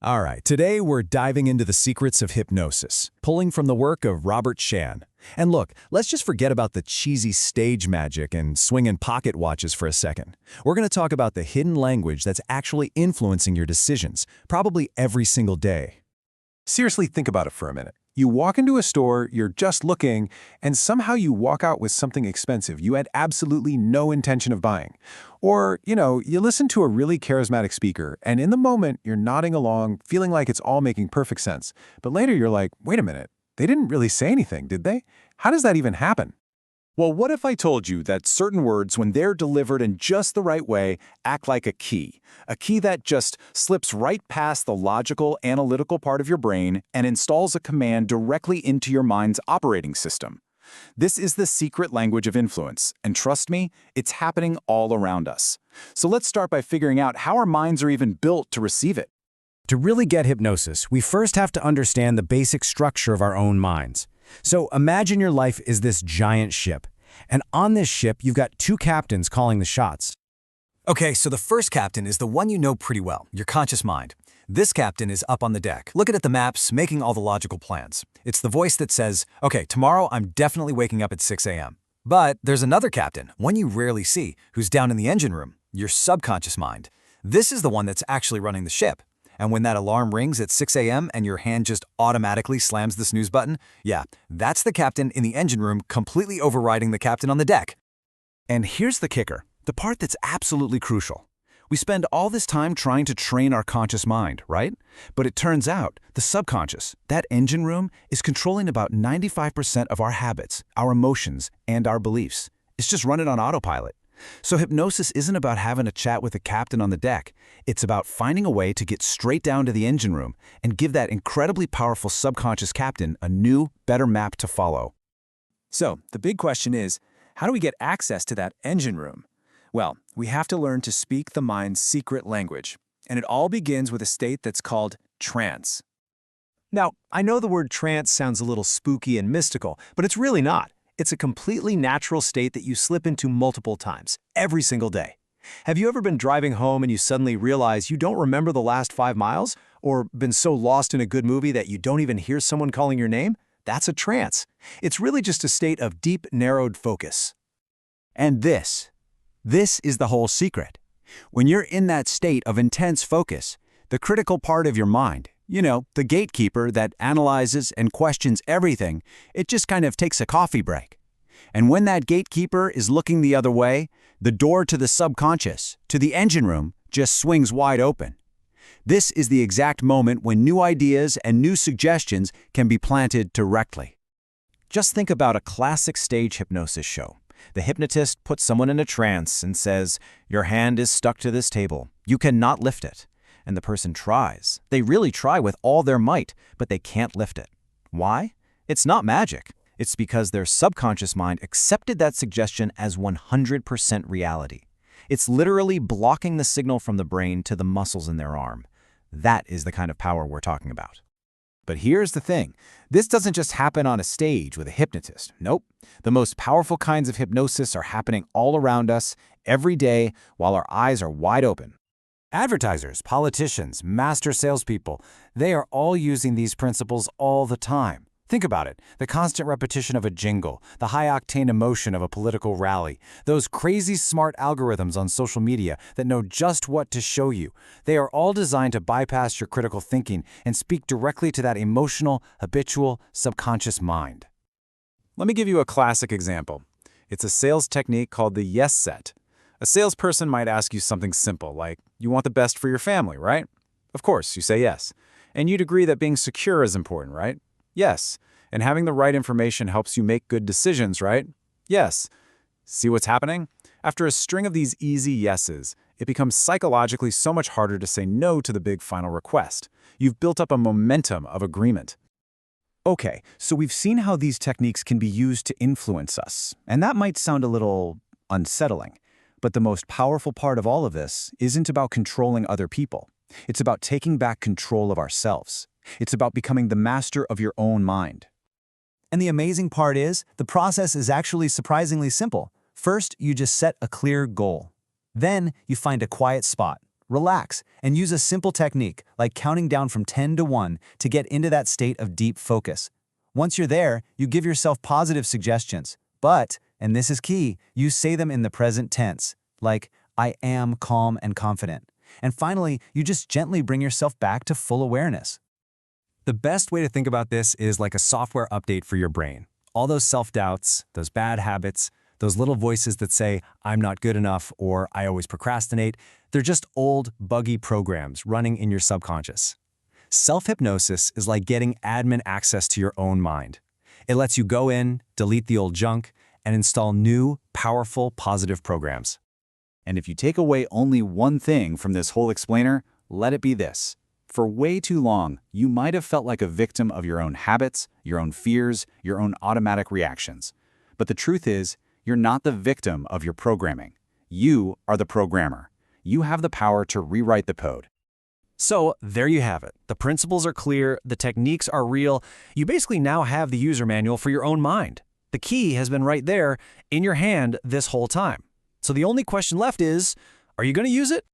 All right, today we're diving into the secrets of hypnosis, pulling from the work of Robert Shan. And look, let's just forget about the cheesy stage magic and swinging pocket watches for a second. We're going to talk about the hidden language that's actually influencing your decisions, probably every single day. Seriously, think about it for a minute. You walk into a store, you're just looking, and somehow you walk out with something expensive you had absolutely no intention of buying. Or, you listen to a really charismatic speaker, and in the moment, you're nodding along, feeling like it's all making perfect sense. But later you're like, wait a minute, they didn't really say anything, did they? How does that even happen? Well, what if I told you that certain words, when they're delivered in just the right way, act like a key that just slips right past the logical, analytical part of your brain and installs a command directly into your mind's operating system? This is the secret language of influence, and trust me, it's happening all around us. So let's start by figuring out how our minds are even built to receive it. To really get hypnosis, we first have to understand the basic structure of our own minds. So imagine your life is this giant ship, and on this ship you've got two captains calling the shots. Okay, so the first captain is the one you know pretty well, your conscious mind. This captain is up on the deck, looking at the maps, making all the logical plans. It's the voice that says, okay, tomorrow I'm definitely waking up at 6 a.m. But there's another captain, one you rarely see, who's down in the engine room, your subconscious mind. This is the one that's actually running the ship. And when that alarm rings at 6 a.m. and your hand just automatically slams the snooze button, yeah, that's the captain in the engine room completely overriding the captain on the deck. And here's the kicker, the part that's absolutely crucial. We spend all this time trying to train our conscious mind, right? But it turns out the subconscious, that engine room, is controlling about 95% of our habits, our emotions, and our beliefs. It's just running on autopilot. So hypnosis isn't about having a chat with the captain on the deck. It's about finding a way to get straight down to the engine room and give that incredibly powerful subconscious captain a new, better map to follow. So, the big question is, how do we get access to that engine room? Well, we have to learn to speak the mind's secret language, and it all begins with a state that's called trance. Now, I know the word trance sounds a little spooky and mystical, but it's really not. It's a completely natural state that you slip into multiple times, every single day. Have you ever been driving home and you suddenly realize you don't remember the last 5 miles? Or been so lost in a good movie that you don't even hear someone calling your name? That's a trance. It's really just a state of deep, narrowed focus. And this is the whole secret. When you're in that state of intense focus, the critical part of your mind, the gatekeeper that analyzes and questions everything, it just kind of takes a coffee break. And when that gatekeeper is looking the other way, the door to the subconscious, to the engine room, just swings wide open. This is the exact moment when new ideas and new suggestions can be planted directly. Just think about a classic stage hypnosis show. The hypnotist puts someone in a trance and says, "Your hand is stuck to this table. You cannot lift it." And the person tries. They really try with all their might, but they can't lift it. Why? It's not magic. It's because their subconscious mind accepted that suggestion as 100% reality. It's literally blocking the signal from the brain to the muscles in their arm. That is the kind of power we're talking about. But here's the thing. This doesn't just happen on a stage with a hypnotist. Nope. The most powerful kinds of hypnosis are happening all around us, every day, while our eyes are wide open. Advertisers, politicians, master salespeople, they are all using these principles all the time. Think about it, the constant repetition of a jingle, the high-octane emotion of a political rally, those crazy smart algorithms on social media that know just what to show you. They are all designed to bypass your critical thinking and speak directly to that emotional, habitual, subconscious mind. Let me give you a classic example. It's a sales technique called the yes set. A salesperson might ask you something simple like, you want the best for your family, right? Of course, you say yes. And you'd agree that being secure is important, right? Yes. And having the right information helps you make good decisions, right? Yes. See what's happening? After a string of these easy yeses, it becomes psychologically so much harder to say no to the big final request. You've built up a momentum of agreement. Okay, so we've seen how these techniques can be used to influence us, and that might sound a little unsettling. But the most powerful part of all of this isn't about controlling other people. It's about taking back control of ourselves. It's about becoming the master of your own mind. And the amazing part is, the process is actually surprisingly simple. First, you just set a clear goal. Then, you find a quiet spot, Relax and use a simple technique like counting down from 10 to 1 to get into that state of deep focus. Once you're there, you give yourself positive suggestions. But, and this is key, you say them in the present tense, like, I am calm and confident. And finally, you just gently bring yourself back to full awareness. The best way to think about this is like a software update for your brain. All those self-doubts, those bad habits, those little voices that say, I'm not good enough or I always procrastinate, they're just old, buggy programs running in your subconscious. Self-hypnosis is like getting admin access to your own mind. It lets you go in, delete the old junk, and install new, powerful, positive programs. And if you take away only one thing from this whole explainer, let it be this. For way too long, you might have felt like a victim of your own habits, your own fears, your own automatic reactions. But the truth is, you're not the victim of your programming. You are the programmer. You have the power to rewrite the code. So there you have it. The principles are clear, the techniques are real. You basically now have the user manual for your own mind. The key has been right there in your hand this whole time. So the only question left is, are you going to use it?